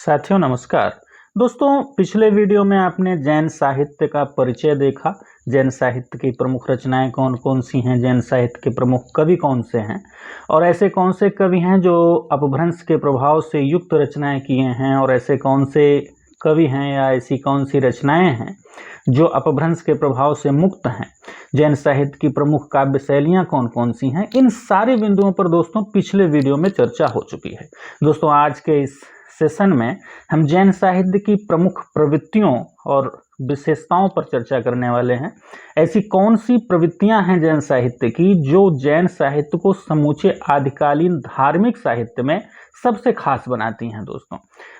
साथियों नमस्कार। दोस्तों पिछले वीडियो में आपने जैन साहित्य का परिचय देखा। जैन साहित्य की प्रमुख रचनाएं कौन कौन सी हैं, जैन साहित्य के प्रमुख कवि कौन से हैं और ऐसे कौन से कवि हैं जो अपभ्रंश के प्रभाव से युक्त रचनाएं किए हैं और ऐसे कौन से कवि हैं या ऐसी कौन सी रचनाएं हैं जो अपभ्रंश के प्रभाव से मुक्त हैं। जैन साहित्य की प्रमुख काव्य शैलियाँ कौन कौन सी हैं, इन सारे बिंदुओं पर दोस्तों पिछले वीडियो में चर्चा हो चुकी है। दोस्तों आज के इस सेशन में हम जैन साहित्य की प्रमुख प्रवृत्तियों और विशेषताओं पर चर्चा करने वाले हैं। ऐसी कौन सी प्रवृत्तियां हैं जैन साहित्य की जो जैन साहित्य को समूचे आदिकालीन धार्मिक साहित्य में सबसे खास बनाती हैं दोस्तों।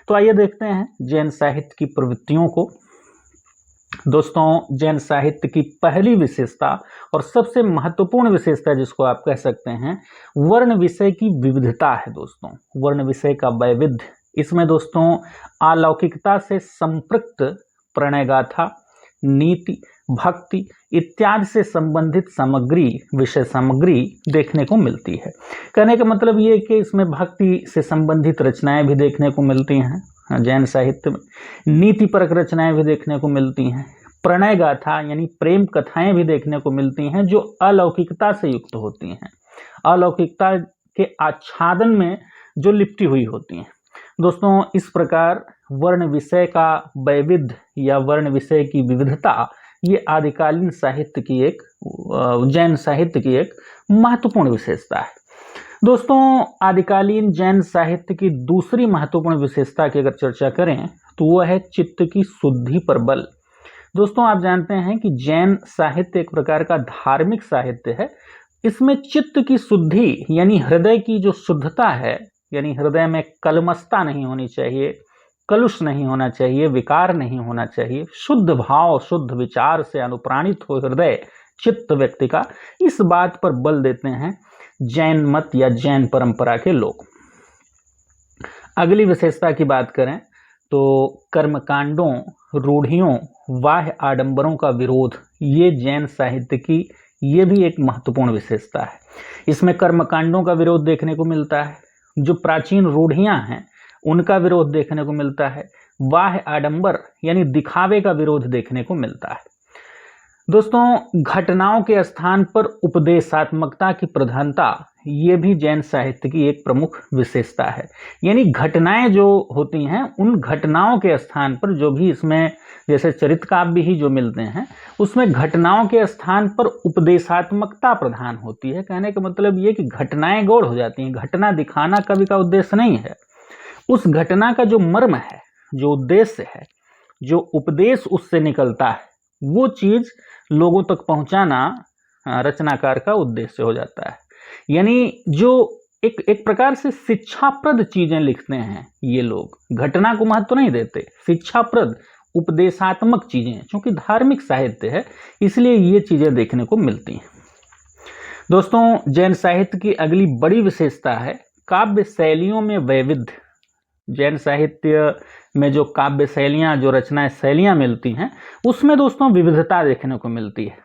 तो आइए देखते हैं जैन साहित्य की प्रवृत्तियों को। दोस्तों जैन साहित्य की पहली विशेषता और सबसे महत्वपूर्ण विशेषता जिसको आप कह सकते हैं, वर्ण विषय की विविधता है दोस्तों। वर्ण विषय का वैविध्य, इसमें दोस्तों अलौकिकता से संपृक्त प्रणय गाथा, नीति, भक्ति इत्यादि से संबंधित सामग्री, विषय सामग्री देखने को मिलती है। कहने का मतलब ये कि इसमें भक्ति से संबंधित रचनाएं भी देखने को मिलती हैं जैन साहित्य में, नीतिपरक रचनाएं भी देखने को मिलती हैं, प्रणय गाथा यानी प्रेम कथाएं भी देखने को मिलती हैं जो अलौकिकता से युक्त होती हैं, अलौकिकता के आच्छादन में जो लिपटी हुई होती हैं। दोस्तों इस प्रकार वर्ण विषय का वैविध्य या वर्ण विषय की विविधता ये आदिकालीन साहित्य की एक, जैन साहित्य की एक महत्वपूर्ण विशेषता है। दोस्तों आदिकालीन जैन साहित्य की दूसरी महत्वपूर्ण विशेषता की अगर चर्चा करें तो वह है चित्त की शुद्धि पर बल। दोस्तों आप जानते हैं कि जैन साहित्य एक प्रकार का धार्मिक साहित्य है। इसमें चित्त की शुद्धि यानी हृदय की जो शुद्धता है, यानी हृदय में कलमस्ता नहीं होनी चाहिए, कलुष नहीं होना चाहिए, विकार नहीं होना चाहिए, शुद्ध भाव शुद्ध विचार से अनुप्राणित हो हृदय चित्त व्यक्ति का, इस बात पर बल देते हैं जैन मत या जैन परंपरा के लोग। अगली विशेषता की बात करें तो कर्मकांडों, रूढ़ियों, बाह्य आडंबरों का विरोध, ये जैन साहित्य की ये भी एक महत्वपूर्ण विशेषता है। इसमें कर्मकांडों का विरोध देखने को मिलता है, जो प्राचीन रूढ़ियां हैं उनका विरोध देखने को मिलता है, बाह्य आडंबर यानी दिखावे का विरोध देखने को मिलता है। दोस्तों घटनाओं के स्थान पर उपदेशात्मकता की प्रधानता, ये भी जैन साहित्य की एक प्रमुख विशेषता है। यानी घटनाएं जो होती हैं उन घटनाओं के स्थान पर, जो भी इसमें जैसे चरित्र काव्य ही जो मिलते हैं उसमें घटनाओं के स्थान पर उपदेशात्मकता प्रधान होती है। कहने का मतलब ये कि घटनाएं गौड़ हो जाती हैं, घटना दिखाना कवि का उद्देश्य नहीं है। उस घटना का जो मर्म है, जो उद्देश्य है, जो उपदेश उससे निकलता है, वो चीज लोगों तक पहुंचाना रचनाकार का उद्देश्य हो जाता है। यानी जो एक प्रकार से शिक्षाप्रद चीजें लिखते हैं ये लोग, घटना को महत्व नहीं देते, शिक्षाप्रद उपदेशात्मक चीजें, क्योंकि धार्मिक साहित्य है इसलिए ये चीजें देखने को मिलती हैं। दोस्तों जैन साहित्य की अगली बड़ी विशेषता है काव्य शैलियों में वैविध्य। जैन साहित्य में जो काव्य शैलियाँ, जो रचनाएं शैलियाँ मिलती हैं उसमें दोस्तों विविधता देखने को मिलती है।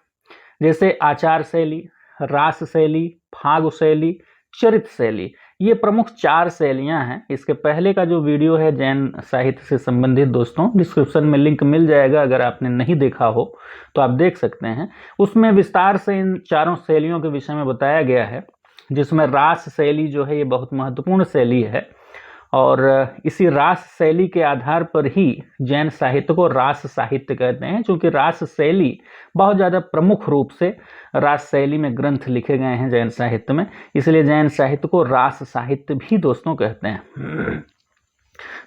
जैसे आचार शैली, रास शैली, फाग शैली, चरित शैली, ये प्रमुख 4 शैलियाँ हैं। इसके पहले का जो वीडियो है जैन साहित्य से संबंधित दोस्तों, डिस्क्रिप्शन में लिंक मिल जाएगा, अगर आपने नहीं देखा हो तो आप देख सकते हैं। उसमें विस्तार से इन 4 शैलियों के विषय में बताया गया है, जिसमें रास शैली जो है ये बहुत महत्वपूर्ण शैली है और इसी रास शैली के आधार पर ही जैन साहित्य को रास साहित्य कहते हैं, क्योंकि रास शैली बहुत ज़्यादा प्रमुख रूप से रास शैली में ग्रंथ लिखे गए हैं जैन साहित्य में, इसलिए जैन साहित्य को रास साहित्य भी दोस्तों कहते हैं।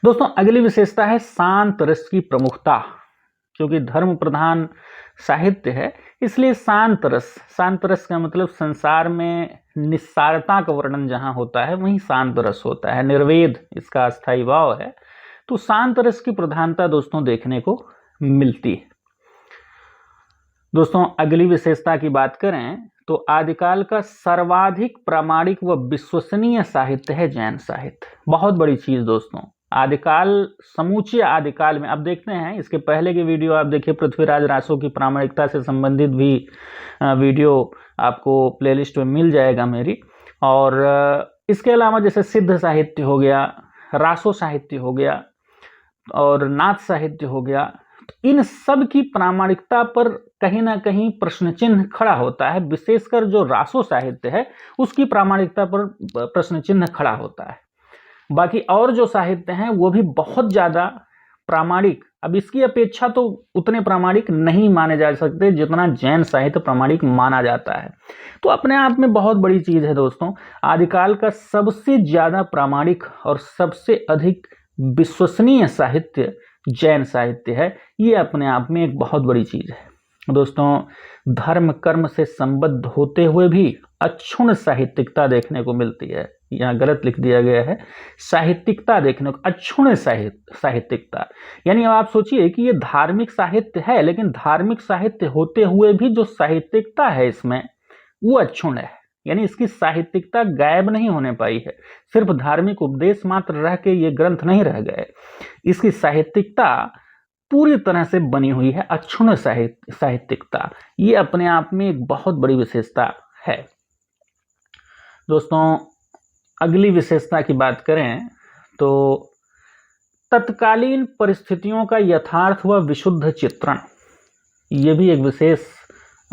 दोस्तों अगली विशेषता है शांत रस की प्रमुखता। क्योंकि धर्म प्रधान साहित्य है इसलिए शांत रस, शांत रस का मतलब संसार में निस्सारता का वर्णन जहाँ होता है वहीं शांत रस होता है, निर्वेद इसका अस्थायी भाव है। तो शांत रस की प्रधानता दोस्तों देखने को मिलती है। दोस्तों अगली विशेषता की बात करें तो आदिकाल का सर्वाधिक प्रामाणिक व विश्वसनीय साहित्य है जैन साहित्य। बहुत बड़ी चीज दोस्तों, आदिकाल, समूचे आदिकाल में, अब देखते हैं इसके पहले की वीडियो आप देखिए, पृथ्वीराज रासो की प्रामाणिकता से संबंधित भी वीडियो आपको प्लेलिस्ट में मिल जाएगा मेरी। और इसके अलावा जैसे सिद्ध साहित्य हो गया, रासो साहित्य हो गया, और नाथ साहित्य हो गया, इन सब की प्रामाणिकता पर कहीं ना कहीं प्रश्न चिन्ह खड़ा होता है। विशेषकर जो रासो साहित्य है उसकी प्रामाणिकता पर प्रश्न चिन्ह खड़ा होता है। बाकी और जो साहित्य हैं वो भी बहुत ज़्यादा प्रामाणिक, अब इसकी अपेक्षा तो उतने प्रामाणिक नहीं माने जा सकते जितना जैन साहित्य प्रामाणिक माना जाता है। तो अपने आप में बहुत बड़ी चीज़ है दोस्तों। आदिकाल का सबसे ज़्यादा प्रामाणिक और सबसे अधिक विश्वसनीय साहित्य जैन साहित्य है। ये अपने आप में एक बहुत बड़ी चीज़ है दोस्तों। धर्म कर्म से संबद्ध होते हुए भी अक्षुण्ण साहित्यिकता देखने को मिलती है। यहाँ गलत लिख दिया गया है, साहित्यिकता देखने को, अक्षुण्ण साहित्यिकता। यानी अब आप सोचिए कि ये धार्मिक साहित्य है, लेकिन धार्मिक साहित्य होते हुए भी जो साहित्यिकता है इसमें वो अक्षुण्ण है। यानी इसकी साहित्यिकता गायब नहीं होने पाई है, सिर्फ धार्मिक उपदेश मात्र रह के ये ग्रंथ नहीं रह गए, इसकी साहित्यिकता पूरी तरह से बनी हुई है, अक्षुण्ण साहित्यिकता। ये अपने आप में एक बहुत बड़ी विशेषता है दोस्तों। अगली विशेषता की बात करें तो तत्कालीन परिस्थितियों का यथार्थ व विशुद्ध चित्रण, ये भी एक विशेष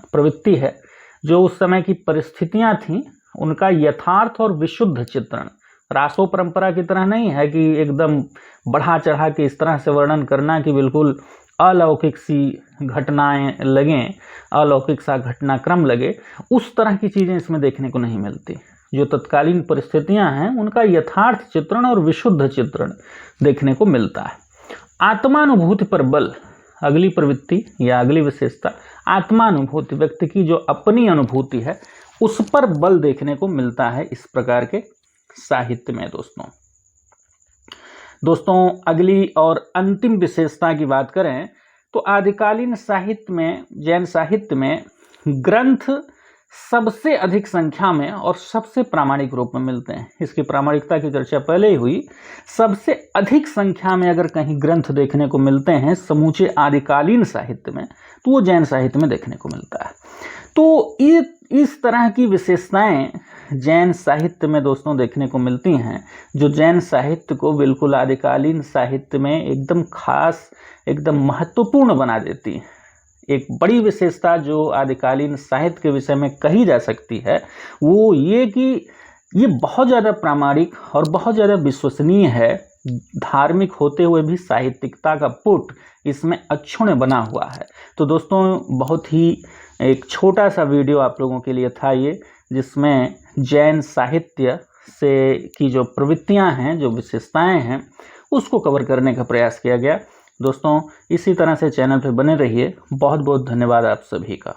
प्रवृत्ति है। जो उस समय की परिस्थितियां थीं उनका यथार्थ और विशुद्ध चित्रण, रासो परंपरा की तरह नहीं है कि एकदम बढ़ा चढ़ा के इस तरह से वर्णन करना कि बिल्कुल अलौकिक सी घटनाएं लगें, अलौकिक सा घटनाक्रम लगे। उस तरह की चीज़ें इसमें देखने को नहीं मिलती। जो तत्कालीन परिस्थितियां हैं उनका यथार्थ चित्रण और विशुद्ध चित्रण देखने को मिलता है। आत्मानुभूति पर बल, अगली प्रवृत्ति या अगली विशेषता, आत्मानुभूति, व्यक्ति की जो अपनी अनुभूति है उस पर बल देखने को मिलता है इस प्रकार के साहित्य में दोस्तों। अगली और अंतिम विशेषता की बात करें तो आदिकालीन साहित्य में, जैन साहित्य में ग्रंथ सबसे अधिक संख्या में और सबसे प्रामाणिक रूप में मिलते हैं। इसकी प्रामाणिकता की चर्चा पहले ही हुई। सबसे अधिक संख्या में अगर कहीं ग्रंथ देखने को मिलते हैं समूचे आदिकालीन साहित्य में, तो वो जैन साहित्य में देखने को मिलता है। तो ये इस तरह की विशेषताएं जैन साहित्य में दोस्तों देखने को मिलती हैं, जो जैन साहित्य को बिल्कुल आदिकालीन साहित्य में एकदम खास, एकदम महत्वपूर्ण बना देती है। एक बड़ी विशेषता जो आदिकालीन साहित्य के विषय में कही जा सकती है वो ये कि ये बहुत ज़्यादा प्रामाणिक और बहुत ज़्यादा विश्वसनीय है। धार्मिक होते हुए भी साहित्यिकता का पुट इसमें अक्षुण्ण बना हुआ है। तो दोस्तों बहुत ही एक छोटा सा वीडियो आप लोगों के लिए था ये, जिसमें जैन साहित्य से की जो प्रवृत्तियां हैं, जो विशेषताएं हैं, उसको कवर करने का प्रयास किया गया। दोस्तों इसी तरह से चैनल पे बने रहिए। बहुत बहुत धन्यवाद आप सभी का।